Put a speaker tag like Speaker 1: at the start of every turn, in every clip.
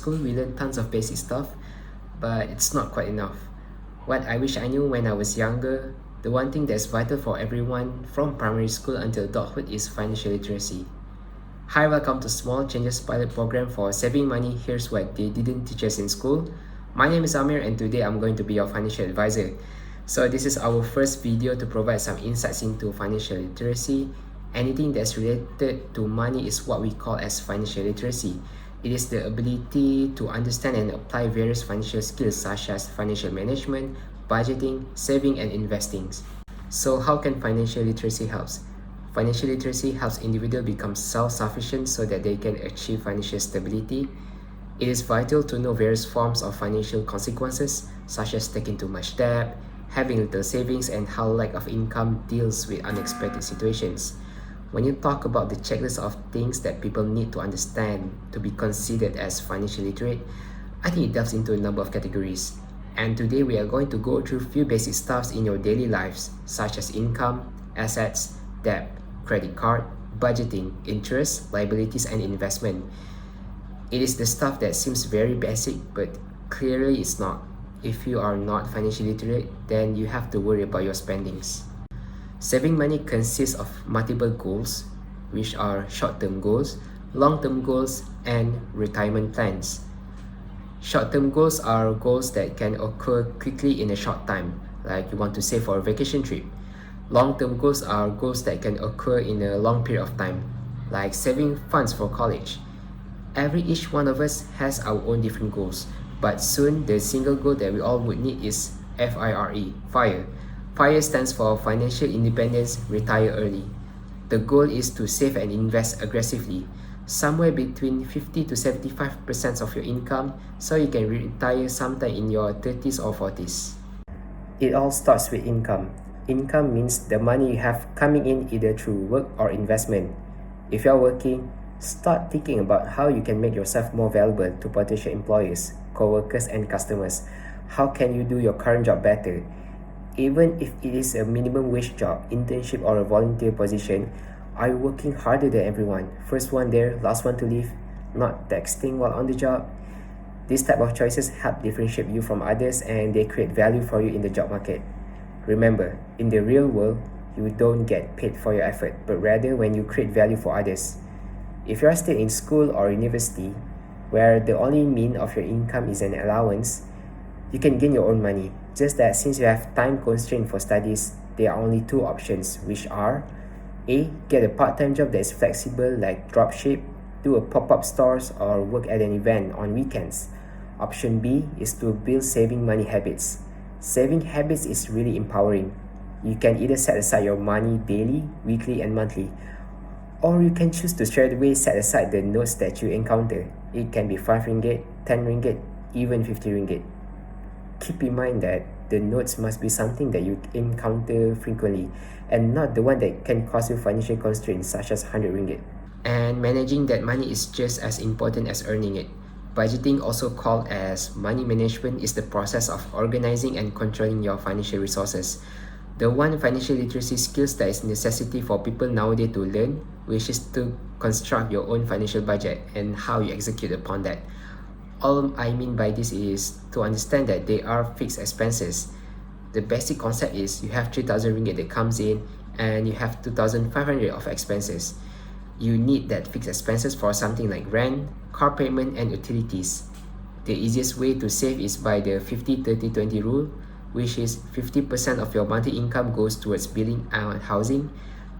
Speaker 1: school, we learn tons of basic stuff, but it's not quite enough. What I wish I knew when I was younger, the one thing that's vital for everyone from primary school until adulthood is financial literacy. Hi, welcome to Small Changes Pilot Program for Saving Money. Here's what they didn't teach us in school. My name is Amir and today I'm going to be your financial advisor. So this is our first video to provide some insights into financial literacy. Anything that's related to money is what we call as financial literacy. It is the ability to understand and apply various financial skills such as financial management, budgeting, saving, and investing. So how can financial literacy help? Financial literacy helps individuals become self-sufficient so that they can achieve financial stability. It is vital to know various forms of financial consequences such as taking too much debt, having little savings, and how lack of income deals with unexpected situations. When you talk about the checklist of things that people need to understand to be considered as financially literate, I think it delves into a number of categories. And today we are going to go through a few basic stuffs in your daily lives, such as income, assets, debt, credit card, budgeting, interest, liabilities, and investment. It is the stuff that seems very basic, but clearly it's not. If you are not financially literate, then you have to worry about your spendings. Saving money consists of multiple goals, which are short-term goals, long-term goals, and retirement plans. Short-term goals are goals that can occur quickly in a short time, like you want to save for a vacation trip. Long-term goals are goals that can occur in a long period of time, like saving funds for college. Each one of us has our own different goals, but soon the single goal that we all would need is FIRE, FIRE. FIRE stands for Financial Independence, Retire Early. The goal is to save and invest aggressively, somewhere between 50 to 75% of your income, so you can retire sometime in your 30s or 40s. It all starts with income. Income means the money you have coming in either through work or investment. If you are working, start thinking about how you can make yourself more valuable to potential employers, co-workers, and customers. How can you do your current job better? Even if it is a minimum wage job, internship, or a volunteer position, are you working harder than everyone? First one there, last one to leave, not texting while on the job? These type of choices help differentiate you from others and they create value for you in the job market. Remember, in the real world, you don't get paid for your effort, but rather when you create value for others. If you are still in school or university, where the only mean of your income is an allowance, you can gain your own money. Just that since you have time constraint for studies, there are only two options, which are A. Get a part-time job that is flexible like dropship, do a pop-up stores, or work at an event on weekends. Option B is to build saving money habits. Saving habits is really empowering. You can either set aside your money daily, weekly, and monthly, or you can choose to straight away set aside the notes that you encounter. It can be 5 ringgit, 10 ringgit, even 50 ringgit. Keep in mind that the notes must be something that you encounter frequently and not the one that can cause you financial constraints such as 100 ringgit. And managing that money is just as important as earning it. Budgeting, also called as money management, is the process of organizing and controlling your financial resources. The one financial literacy skills that is necessity for people nowadays to learn, which is to construct your own financial budget and how you execute upon that. All I mean by this is to understand that they are fixed expenses. The basic concept is you have 3,000 ringgit that comes in and you have 2,500 of expenses. You need that fixed expenses for something like rent, car payment, and utilities. The easiest way to save is by the 50-30-20 rule, which is 50% of your monthly income goes towards billing and housing,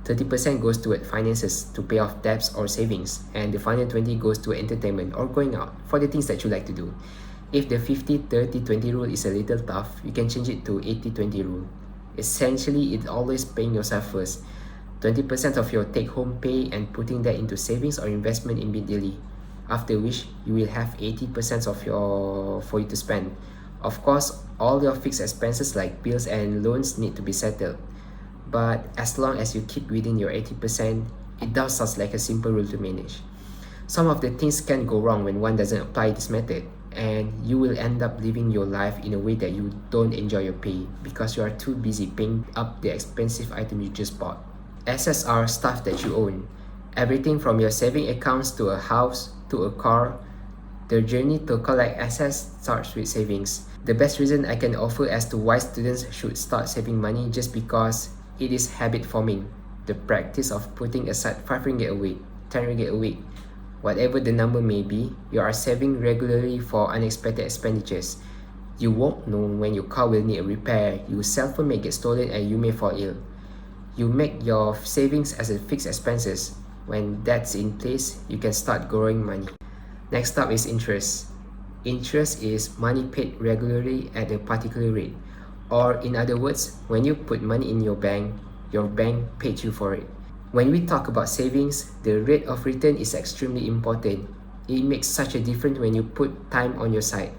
Speaker 1: 30% goes toward finances to pay off debts or savings, and the final 20 goes to entertainment or going out for the things that you like to do. If the 50-30-20 rule is a little tough, you can change it to 80-20 rule. Essentially, it's always paying yourself first. 20% of your take-home pay and putting that into savings or investment immediately. After which, you will have 80% for you to spend. Of course, all your fixed expenses like bills and loans need to be settled. But as long as you keep within your 80%, it does sound like a simple rule to manage. Some of the things can go wrong when one doesn't apply this method, and you will end up living your life in a way that you don't enjoy your pay because you are too busy paying up the expensive item you just bought. Assets are stuff that you own. Everything from your saving accounts to a house to a car The journey to collect assets starts with savings. The best reason I can offer as to why students should start saving money just because it is habit forming. The practice of putting aside 5 ringgit a week, 10 ringgit a week, whatever the number may be, you are saving regularly for unexpected expenditures. You won't know when your car will need a repair, your cell phone may get stolen, and you may fall ill. You make your savings as a fixed expenses. When that's in place, you can start growing money. Next up is interest. Interest is money paid regularly at a particular rate. Or in other words, when you put money in your bank paid you for it. When we talk about savings, the rate of return is extremely important. It makes such a difference when you put time on your side.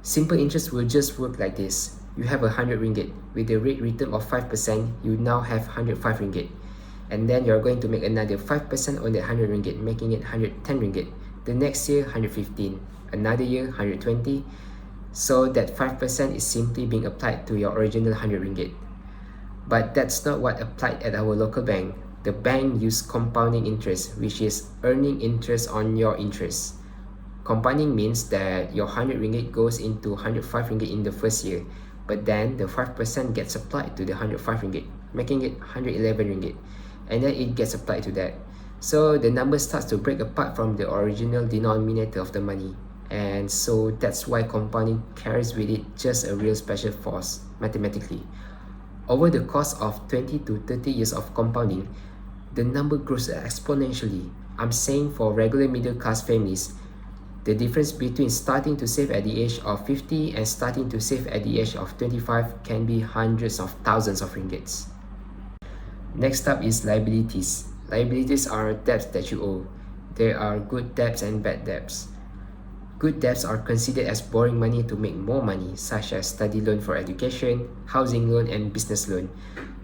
Speaker 1: Simple interest will just work like this. You have 100 ringgit. With the rate return of 5%, you now have 105 ringgit. And then you're going to make another 5% on that 100 ringgit, making it 110 ringgit. The next year, 115. Another year, 120. So that 5% is simply being applied to your original 100 ringgit. But that's not what applied at our local bank. The bank used compounding interest, which is earning interest on your interest. Compounding means that your 100 ringgit goes into 105 ringgit in the first year, but then the 5% gets applied to the 105 ringgit, making it 111 ringgit, and then it gets applied to that. So the number starts to break apart from the original denominator of the money, and so that's why compounding carries with it just a real special force mathematically. Over the course of 20 to 30 years of compounding, the number grows exponentially. I'm saying for regular middle class families, the difference between starting to save at the age of 50 and starting to save at the age of 25 can be hundreds of thousands of ringgits. Next up is liabilities. Liabilities are debts that you owe. There are good debts and bad debts. Good debts are considered as borrowing money to make more money, such as study loan for education, housing loan, and business loan.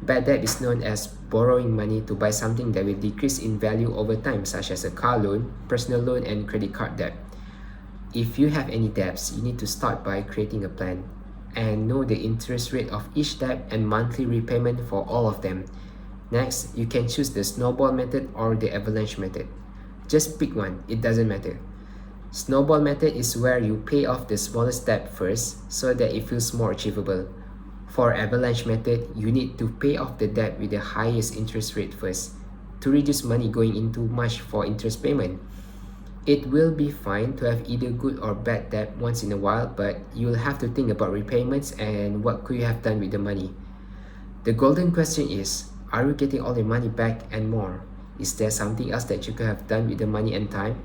Speaker 1: Bad debt is known as borrowing money to buy something that will decrease in value over time, such as a car loan, personal loan, and credit card debt. If you have any debts, you need to start by creating a plan and know the interest rate of each debt and monthly repayment for all of them. Next, you can choose the snowball method or the avalanche method. Just pick one, it doesn't matter. Snowball method is where you pay off the smallest debt first so that it feels more achievable. For avalanche method, you need to pay off the debt with the highest interest rate first to reduce money going into much for interest payment. It will be fine to have either good or bad debt once in a while, but you'll have to think about repayments and what could you have done with the money. The golden question is, are you getting all your money back and more? Is there something else that you could have done with the money and time?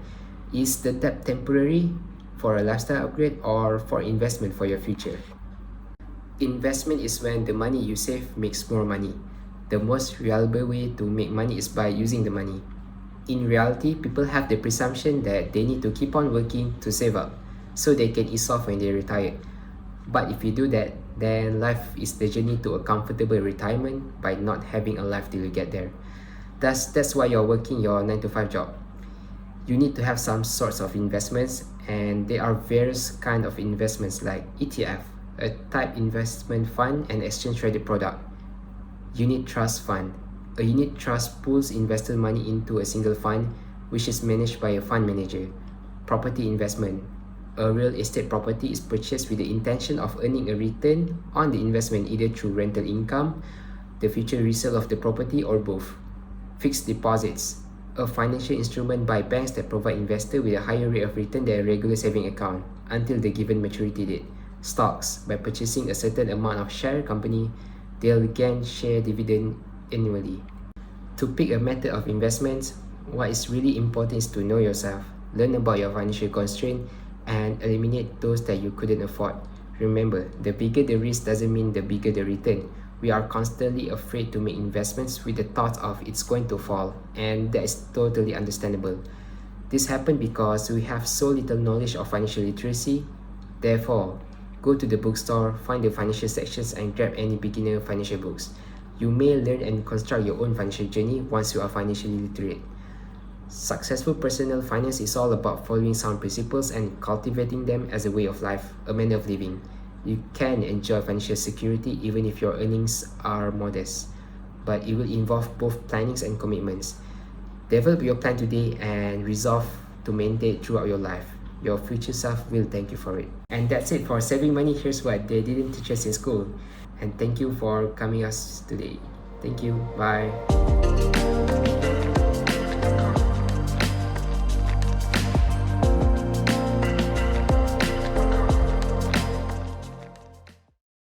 Speaker 1: Is the debt temporary for a lifestyle upgrade or for investment for your future? Investment is when the money you save makes more money. The most reliable way to make money is by using the money. In reality, people have the presumption that they need to keep on working to save up so they can ease off when they retire. But if you do that, then life is the journey to a comfortable retirement by not having a life till you get there. That's why you're working your 9 to 5 job. You need to have some sorts of investments, and there are various kind of investments like ETF, a type investment fund and exchange traded product. Unit trust fund. A unit trust pools investor money into a single fund which is managed by a fund manager. Property investment. A real estate property is purchased with the intention of earning a return on the investment either through rental income, the future resale of the property, or both. Fixed deposits. A financial instrument by banks that provide investors with a higher rate of return than a regular saving account until the given maturity date. Stocks. By purchasing a certain amount of share company, they'll gain share dividend annually. To pick a method of investments, what is really important is to know yourself, learn about your financial constraint, and eliminate those that you couldn't afford. Remember, the bigger the risk doesn't mean the bigger the return. We are constantly afraid to make investments with the thought of it's going to fall, and that is totally understandable. This happened because we have so little knowledge of financial literacy. Therefore, go to the bookstore, find the financial sections, and grab any beginner financial books. You may learn and construct your own financial journey once you are financially literate. Successful personal finance is all about following sound principles and cultivating them as a way of life, a manner of living. You can enjoy financial security even if your earnings are modest, but it will involve both plannings and commitments. Develop your plan today and resolve to maintain it throughout your life. your future self will thank you for it. And that's it for saving money. Here's what they didn't teach us in school. And thank you for coming us today. Thank you. Bye.